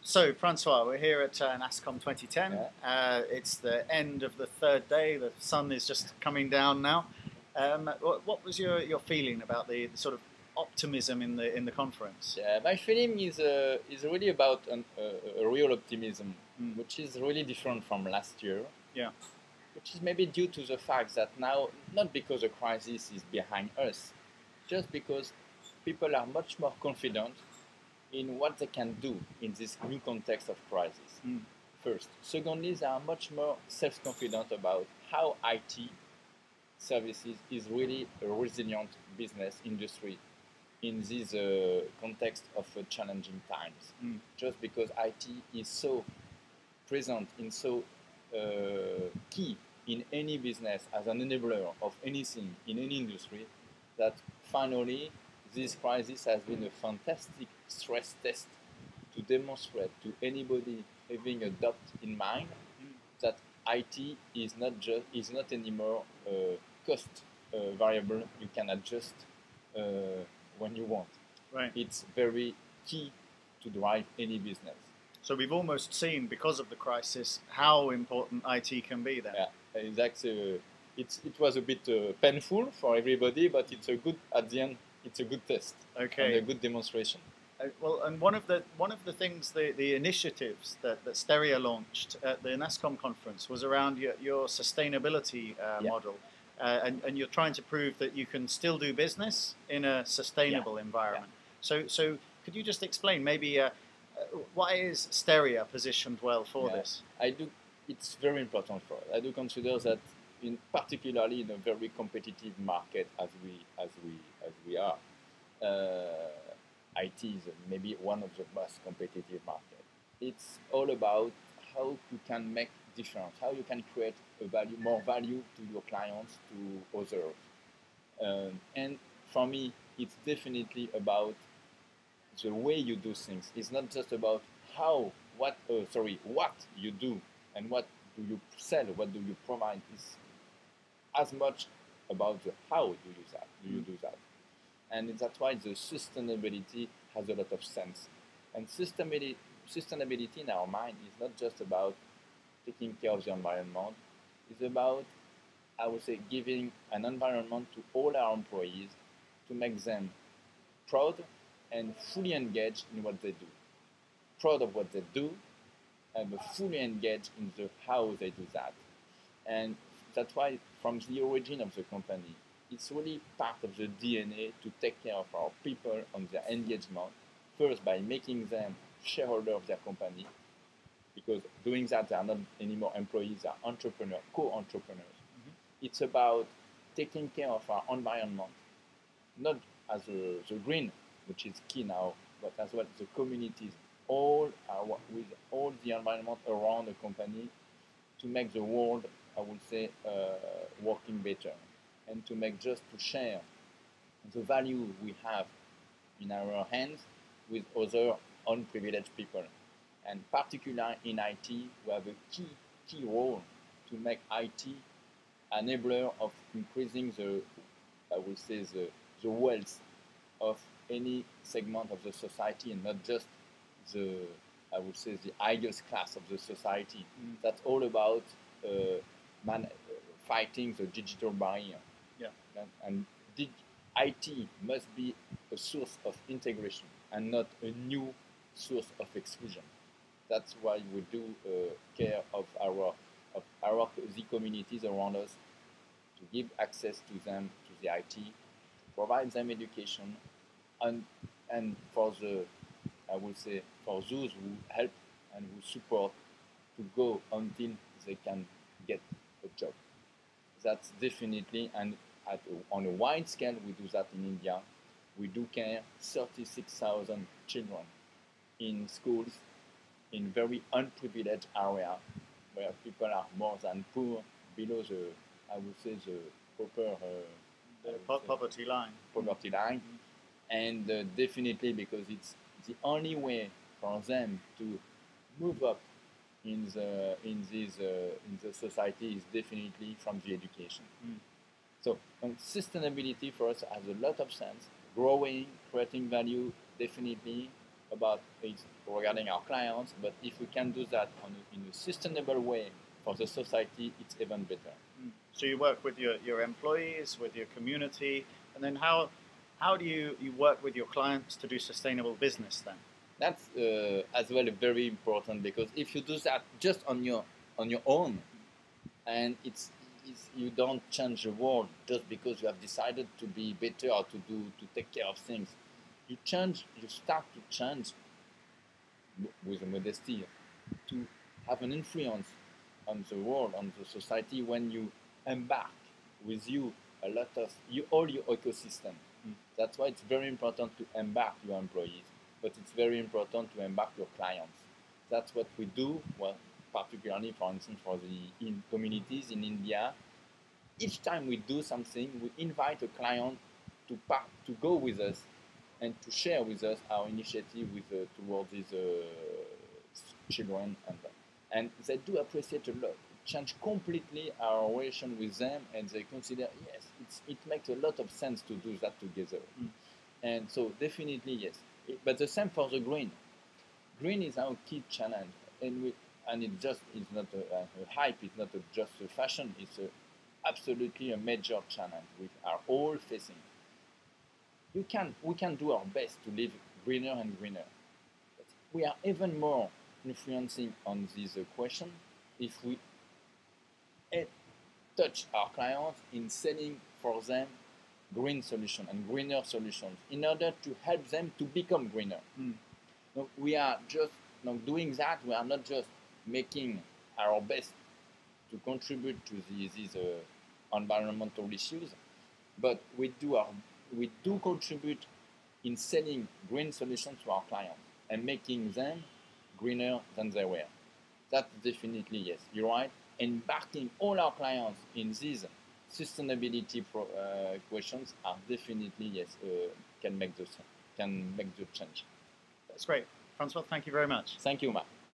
So, Francois, we're here at NASSCOM 2010. Yeah. It's the end of the third day. The sun is just coming down now. What was your feeling about the sort of optimism in the conference? Yeah, my feeling is really about a real optimism, Mm. which is really different from last year. Yeah. Which is maybe due to the fact that now, not because the crisis is behind us, just because people are much more confident in what they can do in this new context of crisis. Mm. First. Secondly, they are much more self-confident about how IT services is really a resilient business industry in this context of challenging times. Mm. Just because IT is so present in so key in any business as an enabler of anything in any industry, that finally this crisis has been a fantastic stress test to demonstrate to anybody having a doubt in mind that IT is not anymore a cost variable you can adjust when you want. Right. It's very key to drive any business. So we've almost seen, because of the crisis, how important IT can be then. Yeah, exactly. It was a bit painful for everybody, but it's a good at the end. It's a good test. Okay. And a good demonstration. Well, and one of the things, the initiatives that Steria launched at the NASSCOM conference was around your sustainability model, and you're trying to prove that you can still do business in a sustainable environment. Yeah. So could you just explain maybe why is Steria positioned well for this? It's very important for us. I do consider that, particularly in a very competitive market as we are. IT is maybe one of the most competitive markets. It's all about how you can make difference, how you can create more value to your clients, to others. And for me, it's definitely about the way you do things. It's not just about what you do and what do you sell, what do you provide. It's as much about the how do you do that. And that's why the sustainability has a lot of sense. And sustainability in our mind is not just about taking care of the environment. It's about, I would say, giving an environment to all our employees to make them proud and fully engaged in what they do. Proud of what they do, but fully engaged in the how they do that. And that's why, from the origin of the company, it's really part of the DNA to take care of our people on their engagement, first by making them shareholders of their company, because doing that they are not anymore employees, they are entrepreneurs, co-entrepreneurs. Mm-hmm. It's about taking care of our environment, not as the green, which is key now, but as well the communities, with all the environment around the company, to make the world, I would say, working better, and to share the value we have in our hands with other unprivileged people. And particularly in IT, we have a key role to make IT an enabler of increasing the wealth of any segment of the society, and not just the highest class of the society. Mm. That's all about fighting the digital barrier. Yeah. And IT must be a source of integration and not a new source of exclusion. That's why we do care of the communities around us, to give access to them to the IT, to provide them education, and for those who help and who support to go until they can get a job. That's definitely, and on a wide scale, we do that in India. We do care 36,000 children in schools in very unprivileged area where people are more than poor, below the proper poverty line. Poverty line, and definitely because it's the only way for them to move up in the society is definitely from the education. Mm. So sustainability for us has a lot of sense. Growing, creating value, definitely, about it regarding our clients, but if we can do that in a sustainable way for the society, it's even better. So you work with your employees, with your community, and then how do you work with your clients to do sustainable business then? That's as well very important, because if you do that just on your own, and you don't change the world just because you have decided to be better or to take care of things. You start to change with modesty, to have an influence on the world, on the society, when you embark with you a lot of all your ecosystem. That's why it's very important to embark your employees, but it's very important to embark your clients. That's what we do, well, particularly, for instance, for the communities in India. Each time we do something, we invite a client to go with us and to share with us our initiative towards these children, and they do appreciate a lot. It changed completely our relation with them, and they consider, yes, it makes a lot of sense to do that together. And so definitely yes. But the same for the green. Green is our key challenge, and it's not a hype. It's not just a fashion. It's absolutely a major challenge we are all facing. We can do our best to live greener and greener. But we are even more influencing on this question if we touch our clients in selling for them green solutions and greener solutions in order to help them to become greener. No, we are just doing that. We are not just making our best to contribute to these environmental issues, but we do contribute in selling green solutions to our clients and making them greener than they were. That's definitely yes. You're right. Embarking all our clients in these sustainability questions are definitely yes, can make the change. That's great. François, thank you very much. Thank you, Mark.